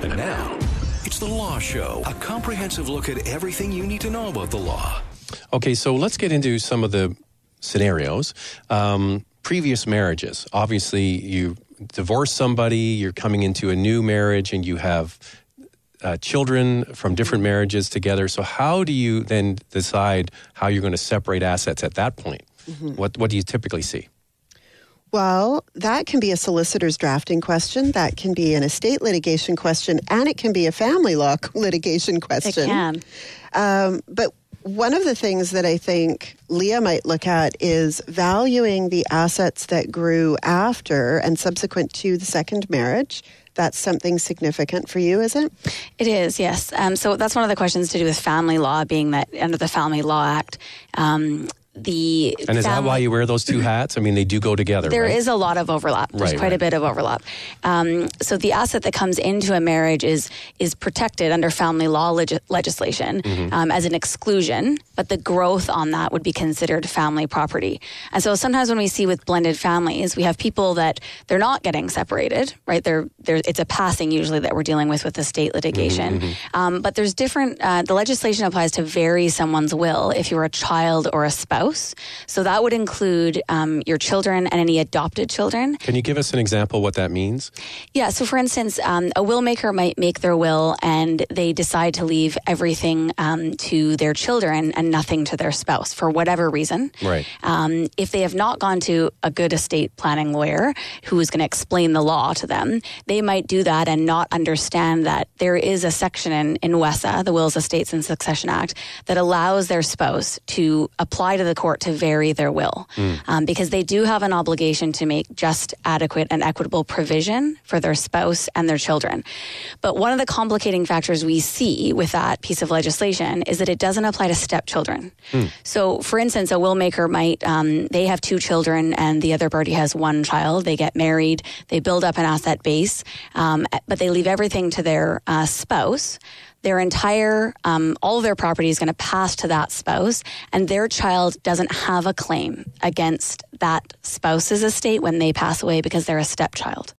And now, it's The Law Show, a comprehensive look at everything you need to know about the law. Okay, so let's get into some of the scenarios. Previous marriages. Obviously, you divorce somebody, you're coming into a new marriage, and you have children from different marriages together. So how do you then decide how you're going to separate assets at that point? Mm-hmm. What do you typically see? Well, that can be a solicitor's drafting question, that can be an estate litigation question, and it can be a family law litigation question. It can. But one of the things that I think Leah might look at is valuing the assets that grew after and subsequent to the second marriage. That's something significant for you, is it? It is, yes. So that's one of the questions to do with family law, being that under the Family Law Act, and is that why you wear those two hats? I mean, they do go together, There right? is a lot of overlap. There's quite a bit of overlap. So the asset that comes into a marriage is protected under family law legislation as an exclusion, but the growth on that would be considered family property. And so sometimes when we see with blended families, we have people that they're not getting separated, right? It's a passing usually that we're dealing with estate litigation. But there's different, the legislation applies to vary someone's will if you're a child or a spouse. So that would include your children and any adopted children. Can you give us an example what that means? Yeah, so for instance, a will maker might make their will and they decide to leave everything to their children and nothing to their spouse for whatever reason. Right. If they have not gone to a good estate planning lawyer who is going to explain the law to them, they might do that and not understand that there is a section in WESA, the Wills, Estates and Succession Act, that allows their spouse to apply to the court to vary their will because they do have an obligation to make just, adequate, and equitable provision for their spouse and their children. But one of the complicating factors we see with that piece of legislation is that it doesn't apply to stepchildren. So, for instance, a will maker might, they have two children and the other party has one child. They get married, they build up an asset base, but they leave everything to their spouse. Their entire, all of their property is going to pass to that spouse, and their child doesn't have a claim against that spouse's estate when they pass away because they're a stepchild.